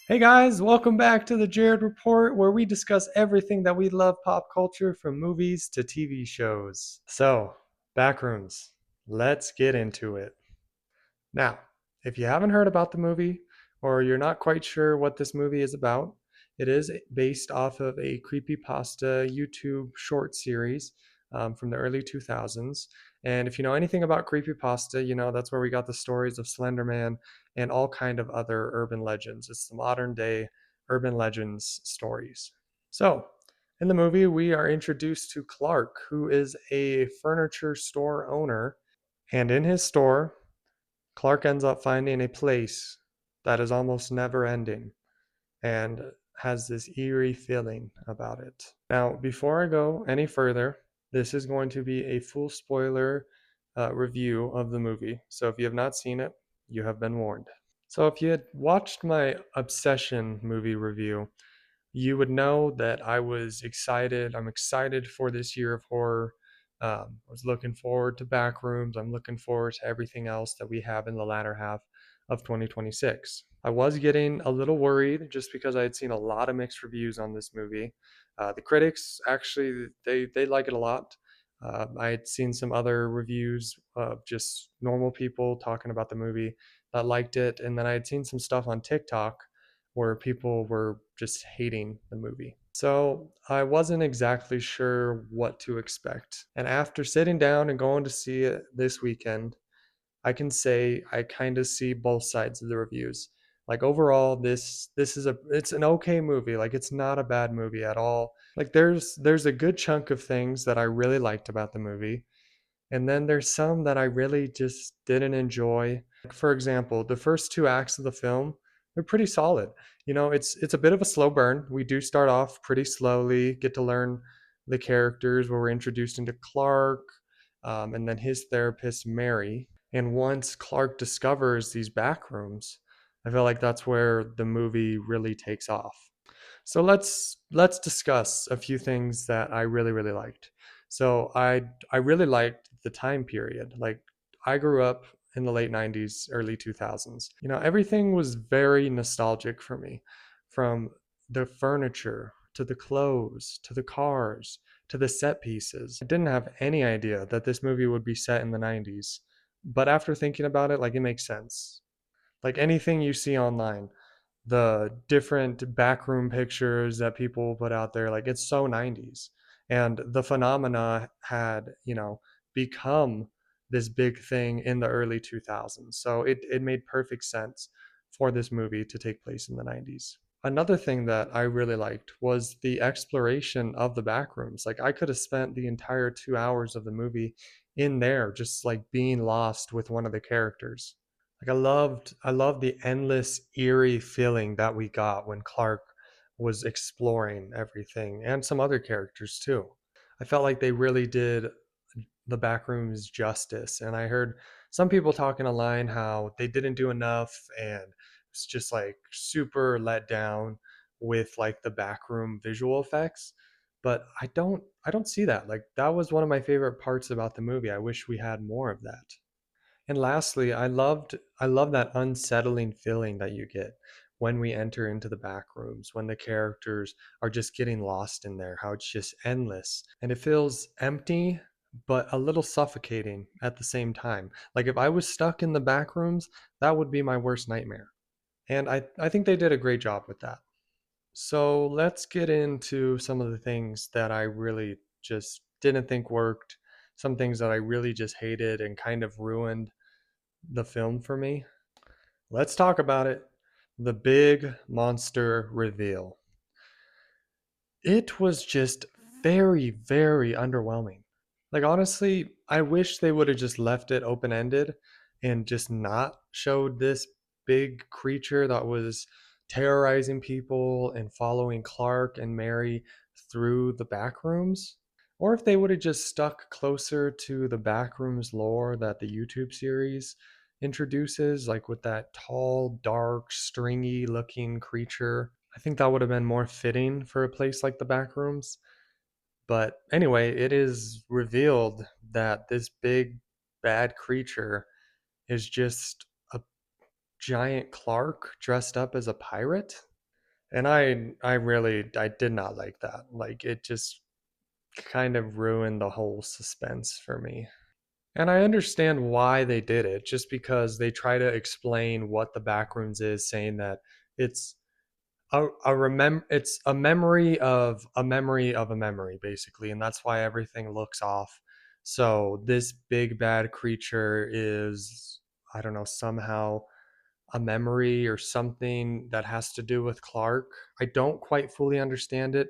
Hey guys, welcome back to the Jared Report, where we discuss everything that we love pop culture from movies to TV shows. So, Backrooms, let's get into it. Now, if you haven't heard about the movie or you're not quite sure what this movie is about, it is based off of a creepypasta YouTube short series from the early 2000s. And if you know anything about creepypasta, you know that's where we got the stories of Slender Man and all kind of other urban legends. It's the modern day urban legends stories. So, in the movie, we are introduced to Clark, who is a furniture store owner. And in his store, Clark ends up finding a place that is almost never ending and has this eerie feeling about it. Now, before I go any further, this is going to be a full spoiler review of the movie. So if you have not seen it, you have been warned. So if you had watched my Obsession movie review, you would know that I was excited. I'm excited for this year of horror. I was looking forward to Backrooms. I'm looking forward to everything else that we have in the latter half of 2026. I was getting a little worried just because I had seen a lot of mixed reviews on this movie. The critics actually they like it a lot. I had seen some other reviews of just normal people talking about the movie that liked it, and then I had seen some stuff on TikTok where people were just hating the movie. So I wasn't exactly sure what to expect. And after sitting down and going to see it this weekend, I can say I kind of see both sides of the reviews. Like overall, this is a it's an okay movie. Like it's not a bad movie at all. Like there's a good chunk of things that I really liked about the movie, and then there's some that I really just didn't enjoy. Like for example, the first two acts of the film, they're pretty solid. You know, it's a bit of a slow burn. We do start off pretty slowly, get to learn the characters where we're introduced into Clark, and then his therapist Mary. And once Clark discovers these back rooms, I feel like that's where the movie really takes off. So let's discuss a few things that I really liked. So I really liked the time period. Like I grew up in the late 90s, early 2000s. You know, everything was very nostalgic for me, from the furniture to the clothes to the cars to the set pieces. I didn't have any idea that this movie would be set in the 90s. But after thinking about it, like it makes sense. Like anything you see online, the different backroom pictures that people put out there, like it's so 90s. And the phenomena had, become this big thing in the early 2000s. So it made perfect sense for this movie to take place in the 90s. Another thing that I really liked was the exploration of the backrooms. Like I could have spent the entire 2 hours of the movie in there, just like being lost with one of the characters. Like I loved the endless eerie feeling that we got when Clark was exploring everything and some other characters too. I felt like they really did the backrooms justice, and I heard some people talking online how they didn't do enough and it's just like super let down with like the backroom visual effects. But I don't see that. Like that was one of my favorite parts about the movie. I wish we had more of that. And lastly, I love that unsettling feeling that you get when we enter into the back rooms, when the characters are just getting lost in there, how it's just endless. And it feels empty but a little suffocating at the same time. Like if I was stuck in the back rooms, that would be my worst nightmare. And I think they did a great job with that. So let's get into some of the things that I really just didn't think worked, some things that I really just hated and kind of ruined the film for me. Let's talk about it. The big monster reveal. It was just very underwhelming. Like, honestly, I wish they would have just left it open ended and just not showed this big creature that was terrorizing people and following Clark and Mary through the back rooms. Or if they would have just stuck closer to the backrooms lore that the YouTube series introduces, like with that tall, dark, stringy looking creature. I think that would have been more fitting for a place like the backrooms. But anyway, it is revealed that this big bad creature is just a giant Clark dressed up as a pirate. And I did not like that. Like it just kind of ruined the whole suspense for me. And I understand why they did it, just because they try to explain what the Backrooms is, saying that it's it's a memory of a memory of a memory, basically, and that's why everything looks off. So this big bad creature is, I don't know, somehow a memory or something that has to do with Clark. I don't quite fully understand it,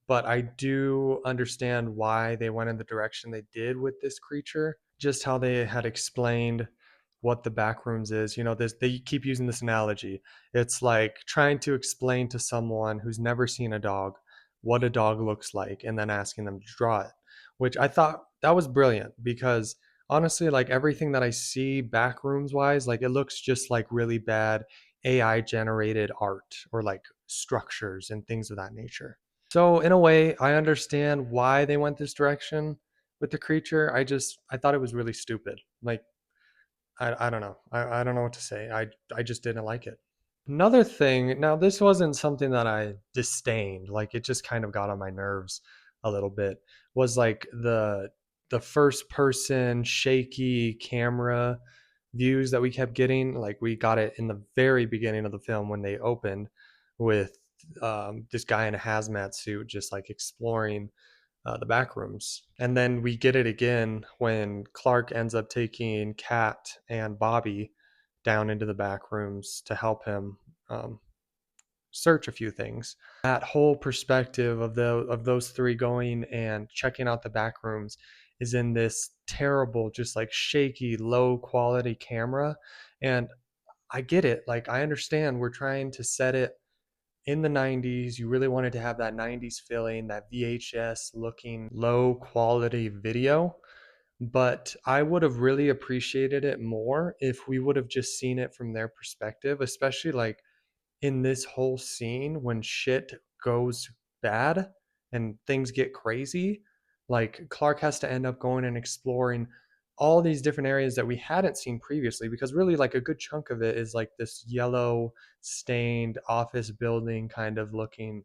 but I do understand why they went in the direction they did with this creature. Just how they had explained what the Backrooms is. You know, this they keep using this analogy. It's like trying to explain to someone who's never seen a dog what a dog looks like and then asking them to draw it, which I thought that was brilliant because honestly, like everything that I see Backrooms wise, like it looks just like really bad AI generated art or like structures and things of that nature. So in a way, I understand why they went this direction with the creature. I thought it was really stupid. Like I don't know. I don't know what to say. I just didn't like it. Another thing, now this wasn't something that I disdained, like it just kind of got on my nerves a little bit, was like the first person shaky camera views that we kept getting. Like we got it in the very beginning of the film when they opened with this guy in a hazmat suit just like exploring the back rooms. And then we get it again when Clark ends up taking Kat and Bobby down into the back rooms to help him um, search a few things. That whole perspective of those three going and checking out the back rooms is in this terrible, just like shaky, low quality camera. And I get it. Like I understand we're trying to set it in the 90s. You really wanted to have that 90s feeling, that VHS looking low quality video. But I would have really appreciated it more if we would have just seen it from their perspective, especially like in this whole scene when shit goes bad and things get crazy. Like Clark has to end up going and exploring all these different areas that we hadn't seen previously, because really like a good chunk of it is like this yellow stained office building kind of looking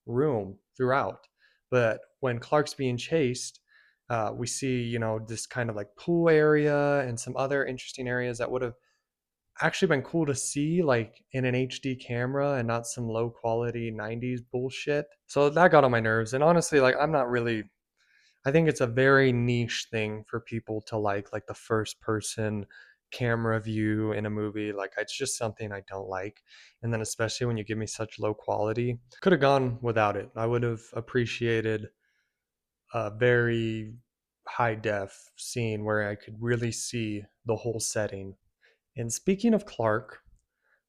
room throughout. But when Clark's being chased, we see, you know, this kind of like pool area and some other interesting areas that would have actually been cool to see like in an HD camera and not some low quality 90s bullshit. So that got on my nerves. And honestly, like I'm not really, I think it's a very niche thing for people to like the first person camera view in a movie. Like it's just something I don't like. And then especially when you give me such low quality, could have gone without it. I would have appreciated a very high def scene where I could really see the whole setting. And speaking of Clark,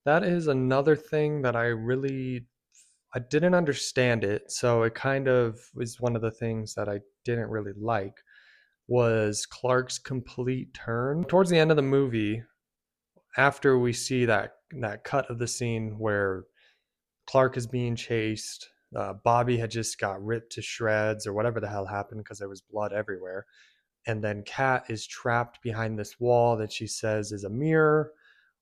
that is another thing that I didn't understand it, so it kind of was one of the things that I didn't really like was Clark's complete turn. Towards the end of the movie, after we see that cut of the scene where Clark is being chased, Bobby had just got ripped to shreds or whatever the hell happened because there was blood everywhere. And then Kat is trapped behind this wall that she says is a mirror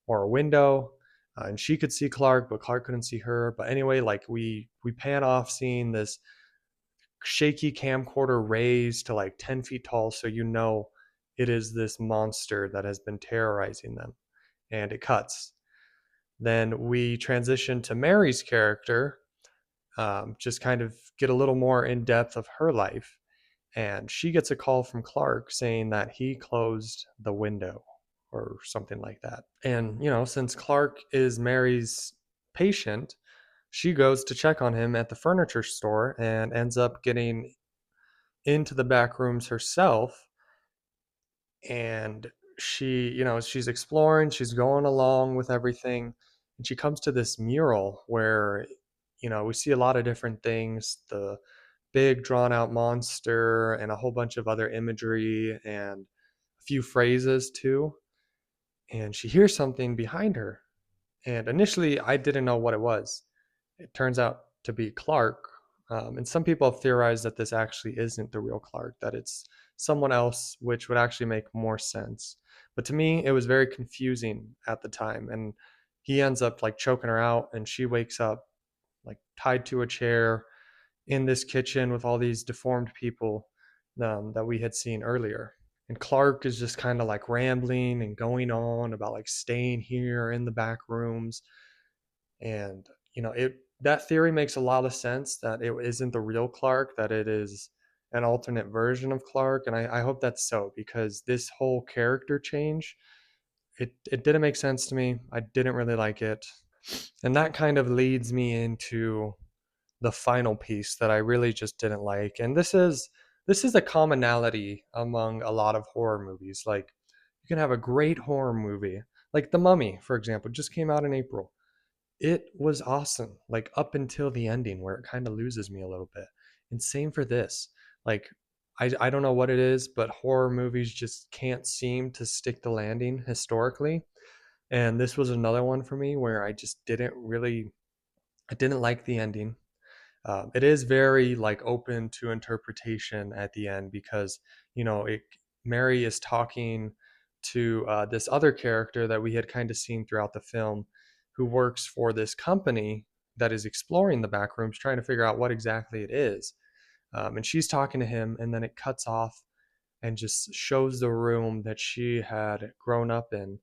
or a window, and she could see Clark, but Clark couldn't see her. But anyway, like we pan off seeing this shaky camcorder raised to like 10 feet tall, so you know it is this monster that has been terrorizing them, and it cuts. Then we transition to Mary's character, just kind of get a little more in depth of her life, and she gets a call from Clark saying that he closed the window or something like that. And, you know, since Clark is Mary's patient, she goes to check on him at the furniture store and ends up getting into the back rooms herself. And she, you know, she's exploring, she's going along with everything. And she comes to this mural where, you know, we see a lot of different things, the big drawn out monster and a whole bunch of other imagery and a few phrases too. And she hears something behind her. And initially, I didn't know what it was. It turns out to be Clark. And some people have theorized that this actually isn't the real Clark, that it's someone else, which would actually make more sense. But to me, it was very confusing at the time. And he ends up like choking her out, and she wakes up like tied to a chair in this kitchen with all these deformed people that we had seen earlier. And Clark is just kind of like rambling and going on about like staying here in the back rooms. And, it that theory makes a lot of sense that it isn't the real Clark, that it is an alternate version of Clark. And I hope that's so, because this whole character change, it didn't make sense to me. I didn't really like it. And that kind of leads me into the final piece that I really just didn't like. And this is a commonality among a lot of horror movies. Like, you can have a great horror movie, like The Mummy, for example, just came out in April. It was awesome, like up until the ending where it kind of loses me a little bit. And same for this. Like, I don't know what it is, but horror movies just can't seem to stick the landing historically. And this was another one for me where I didn't like the ending. It is very like open to interpretation at the end, because Mary is talking to this other character that we had kind of seen throughout the film, who works for this company that is exploring the back rooms, trying to figure out what exactly it is. And she's talking to him, and then it cuts off and just shows the room that she had grown up in,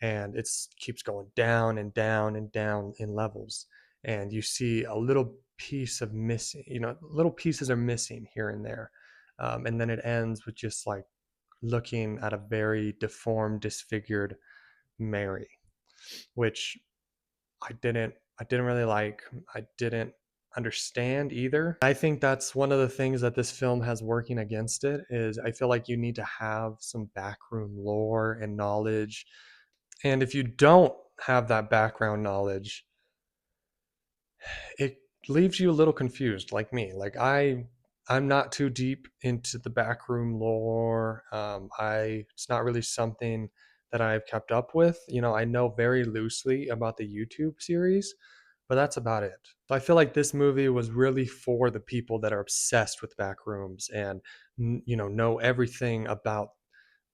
and it keeps going down and down and down in levels. And you see a little piece of missing, little pieces are missing here and there. And then it ends with just like looking at a very deformed, disfigured Mary, which I didn't really like. I didn't understand either. I think that's one of the things that this film has working against it, is I feel like you need to have some backroom lore and knowledge. And if you don't have that background knowledge, it leaves you a little confused, like me. Like, I'm not too deep into the backroom lore. I It's not really something that I've kept up with. I know very loosely about the YouTube series, but that's about it. So I feel like this movie was really for the people that are obsessed with backrooms and know everything about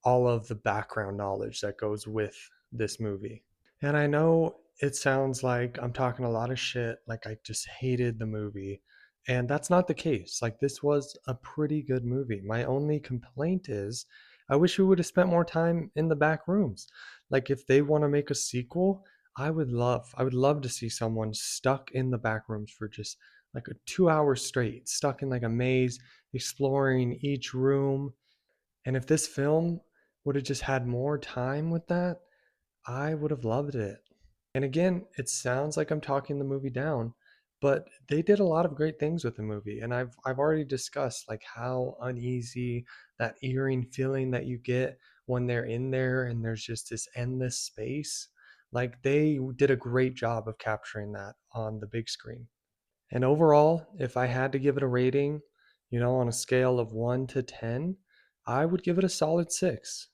all of the background knowledge that goes with this movie. And I know it sounds like I'm talking a lot of shit, like I just hated the movie. And that's not the case. Like, this was a pretty good movie. My only complaint is I wish we would have spent more time in the back rooms. Like, if they want to make a sequel, I would love to see someone stuck in the back rooms for just like a 2 hours straight, stuck in like a maze, exploring each room. And if this film would have just had more time with that, I would have loved it. And again, it sounds like I'm talking the movie down, but they did a lot of great things with the movie. And I've already discussed like how uneasy, that eerie feeling that you get when they're in there and there's just this endless space. Like, they did a great job of capturing that on the big screen. And overall, if I had to give it a rating, on a scale of 1 to 10, I would give it a solid 6.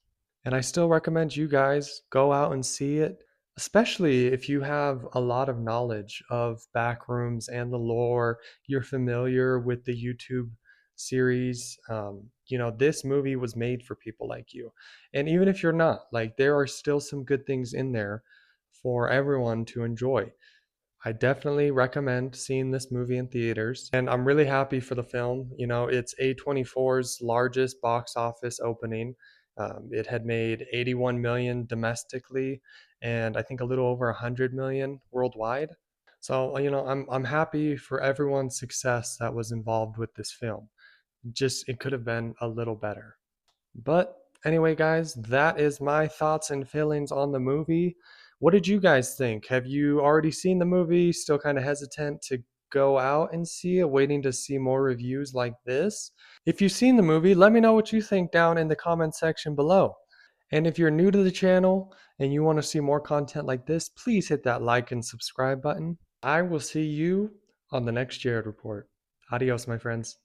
And I still recommend you guys go out and see it, especially if you have a lot of knowledge of Backrooms and the lore. You're familiar with the YouTube series. This movie was made for people like you. And even if you're not, like, there are still some good things in there for everyone to enjoy. I definitely recommend seeing this movie in theaters, and I'm really happy for the film. It's A24's largest box office opening. It had made 81 million domestically, and I think a little over 100 million worldwide. So, I'm happy for everyone's success that was involved with this film. Just, it could have been a little better. But anyway, guys, that is my thoughts and feelings on the movie. What did you guys think? Have you already seen the movie? Still kind of hesitant to go out and see it, waiting to see more reviews like this? If you've seen the movie, let me know what you think down in the comment section below. And if you're new to the channel and you want to see more content like this, please hit that like and subscribe button. I will see you on the next Jared Report. Adios, my friends.